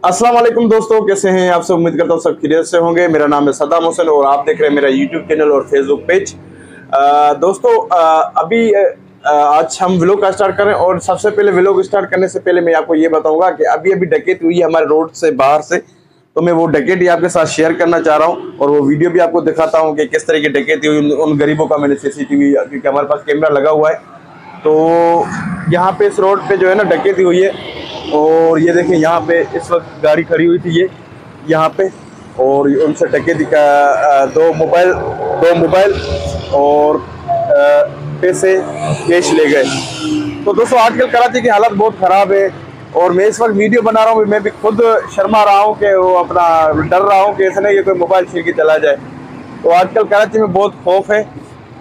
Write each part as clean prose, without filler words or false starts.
अस्सलाम वालेकुम दोस्तों, कैसे हैं आप सब। उम्मीद करता हूँ सब खैरियत से होंगे। मेरा नाम है सद्दाम हुसैन और आप देख रहे हैं मेरा यूट्यूब चैनल और फेसबुक पेज। दोस्तों अभी आज हम व्लॉग का स्टार्ट करें और सबसे पहले व्लॉग स्टार्ट करने से पहले मैं आपको ये बताऊंगा कि अभी डकैती हुई है हमारे रोड से बाहर से, तो मैं वो डकैती आपके साथ शेयर करना चाह रहा हूँ और वो वीडियो भी आपको दिखाता हूँ कि किस तरह की डकैती हुई। उन गरीबों का मैंने सीसीटीवी, क्योंकि हमारे पास कैमरा लगा हुआ है, तो यहाँ पे इस रोड पे जो है ना डकैती हुई है। और ये देखें यहाँ पे इस वक्त गाड़ी खड़ी हुई थी ये यहाँ पे, और उनसे डकैती का दो मोबाइल और पैसे कैश ले गए। तो दोस्तों आजकल कराची की हालत बहुत ख़राब है और मैं इस वक्त वीडियो बना रहा हूँ, मैं भी खुद शर्मा रहा हूँ कि वो अपना डर रहा हूँ कि ऐसा नहीं ये कोई मोबाइल छीन के चला जाए। तो आजकल कराची में बहुत खौफ है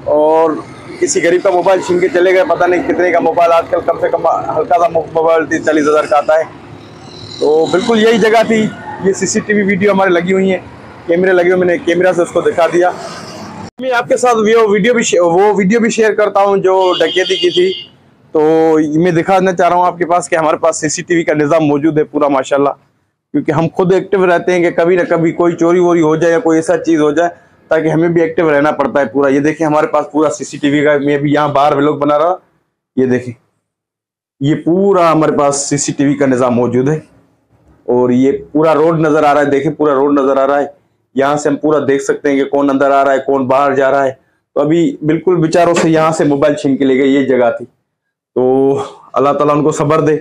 और किसी गरीब का मोबाइल छीन के चले गए, पता नहीं कितने का मोबाइल, आजकल कम से कम हल्का सा मोबाइल 30-40 हज़ार का आता है। तो बिल्कुल यही जगह थी। ये सीसीटीवी वीडियो हमारे लगी हुई हैं, कैमरे लगे हुए, मैंने कैमरा से उसको दिखा दिया। मैं आपके साथ वो वीडियो भी शेयर करता हूँ जो डकैती की थी। तो मैं दिखाना चाह रहा हूँ आपके पास कि हमारे पास सीसीटीवी का निज़ाम मौजूद है पूरा माशाल्लाह, क्योंकि हम खुद एक्टिव रहते हैं कि कभी ना कभी कोई चोरी वोरी हो जाए या कोई ऐसा चीज़ हो जाए, ताकि हमें भी एक्टिव रहना पड़ता है पूरा। ये देखिए हमारे पास पूरा सीसीटीवी का, मैं भी यहाँ बाहर व्लॉग बना रहा, ये देखिए ये पूरा हमारे पास सीसीटीवी का निज़ाम मौजूद है और ये पूरा रोड नज़र आ रहा है। देखिए पूरा रोड नज़र आ रहा है, यहाँ से हम पूरा देख सकते हैं कि कौन अंदर आ रहा है कौन बाहर जा रहा है। तो अभी बिल्कुल बेचारों से यहाँ से मोबाइल छीन के ले गए, ये जगह थी। तो अल्लाह ताला उनको सब्र दे,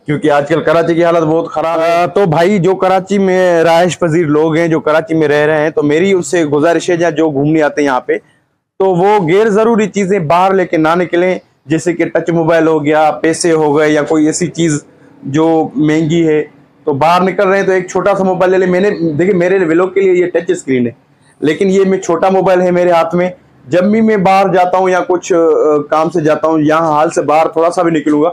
क्योंकि आजकल कराची की हालत बहुत ख़राब है। तो भाई जो कराची में रहायश पजीर लोग हैं, जो कराची में रह रहे हैं, तो मेरी उनसे गुजारिश है या जो घूमने आते हैं यहाँ पे, तो वो गैर ज़रूरी चीज़ें बाहर लेके ना निकलें, जैसे कि टच मोबाइल हो गया, पैसे हो गए या कोई ऐसी चीज़ जो महंगी है। तो बाहर निकल रहे हैं तो एक छोटा सा मोबाइल ले लें। मैंने देखिए मेरे व्लॉग के लिए ये टच स्क्रीन है, लेकिन ये मैं छोटा मोबाइल है मेरे हाथ में। जब भी मैं बाहर जाता हूँ या कुछ काम से जाता हूँ, यहाँ हाल से बाहर थोड़ा सा भी निकलूंगा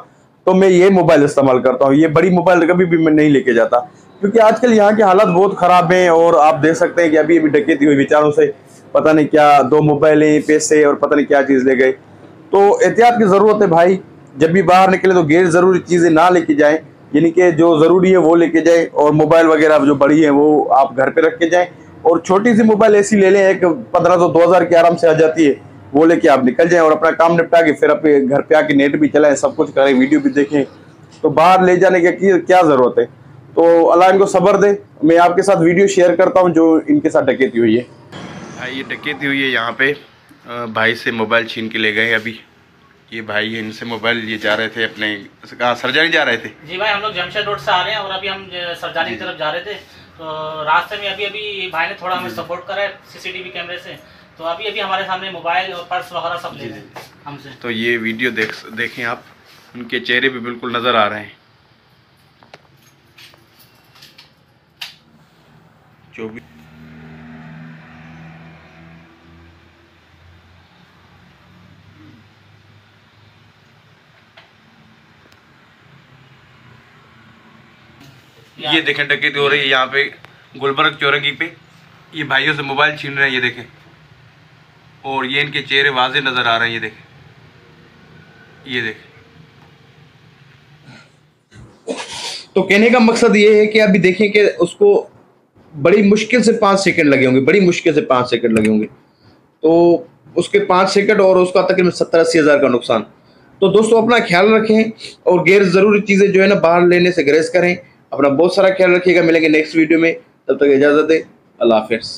तो मैं ये मोबाइल इस्तेमाल करता हूँ। ये बड़ी मोबाइल कभी भी मैं नहीं लेके जाता, क्योंकि आजकल यहाँ की हालत बहुत ख़राब है। और आप देख सकते हैं कि अभी डकैती हुई, बेचारों से पता नहीं क्या 2 मोबाइलें, पैसे और पता नहीं क्या चीज़ ले गए। तो एहतियात की ज़रूरत है भाई, जब भी बाहर निकले तो गैर ज़रूरी चीज़ें ना लेके जाएँ, यानी कि जो ज़रूरी है वो लेके जाएँ, और मोबाइल वगैरह जो बड़ी है वो आप घर पर रख के जाएँ। और छोटी सी मोबाइल ऐसी ले लें, एक 1500-2000 की आराम से आ जाती है, वो लेके आप निकल जाएं और अपना काम निपटा के फिर अपने घर पे आके नेट भी चलाएं, सब कुछ करें, वीडियो भी देखें। तो बाहर ले जाने की क्या ज़रूरत है। तो अल्लाह इनको सब्र दे। मैं आपके साथ वीडियो शेयर करता हूं जो इनके साथ डकैती हुई है। ये डकैती हुई है यहाँ पे, भाई से मोबाइल छीन के ले गए। अभी ये भाई है, इनसे मोबाइल ये जा रहे थे अपने कहाँ, सरजानी जा रहे थे। जी भाई, हम लोग जमशेद रोड से आ रहे हैं और अभी हम सरजानी की तरफ जा रहे थे। तो रास्ते में अभी भाई ने थोड़ा हमें सपोर्ट करा है सीसीटीवी कैमरे से। तो अभी हमारे सामने मोबाइल और पर्स वगैरह सब ले गए हमसे। तो ये वीडियो देखें आप, उनके चेहरे भी बिल्कुल नज़र आ रहे हैं। जो भी ये देखें डकैती हो रही है यहाँ पे गुलबर्ग चौरंगी पे। ये भाइयों से मोबाइल छीन रहे हैं, ये देखें, और ये इनके चेहरे वाज़े नज़र आ रहे हैं। ये देखें, ये देखें। तो कहने का मकसद ये है कि अभी देखें कि उसको बड़ी मुश्किल से 5 सेकंड लगे होंगे, बड़ी मुश्किल से 5 सेकंड लगे होंगे। तो उसके 5 सेकंड और उसका तकरीबन 70-80 हज़ार का नुकसान। तो दोस्तों अपना ख्याल रखें और गैर ज़रूरी चीज़ें जो है ना बाहर लेने से गुरेज करें। अपना बहुत सारा ख्याल रखिएगा। मिलेंगे नेक्स्ट वीडियो में, तब तक इजाज़त दें। अल्लाह हाफ़िज़।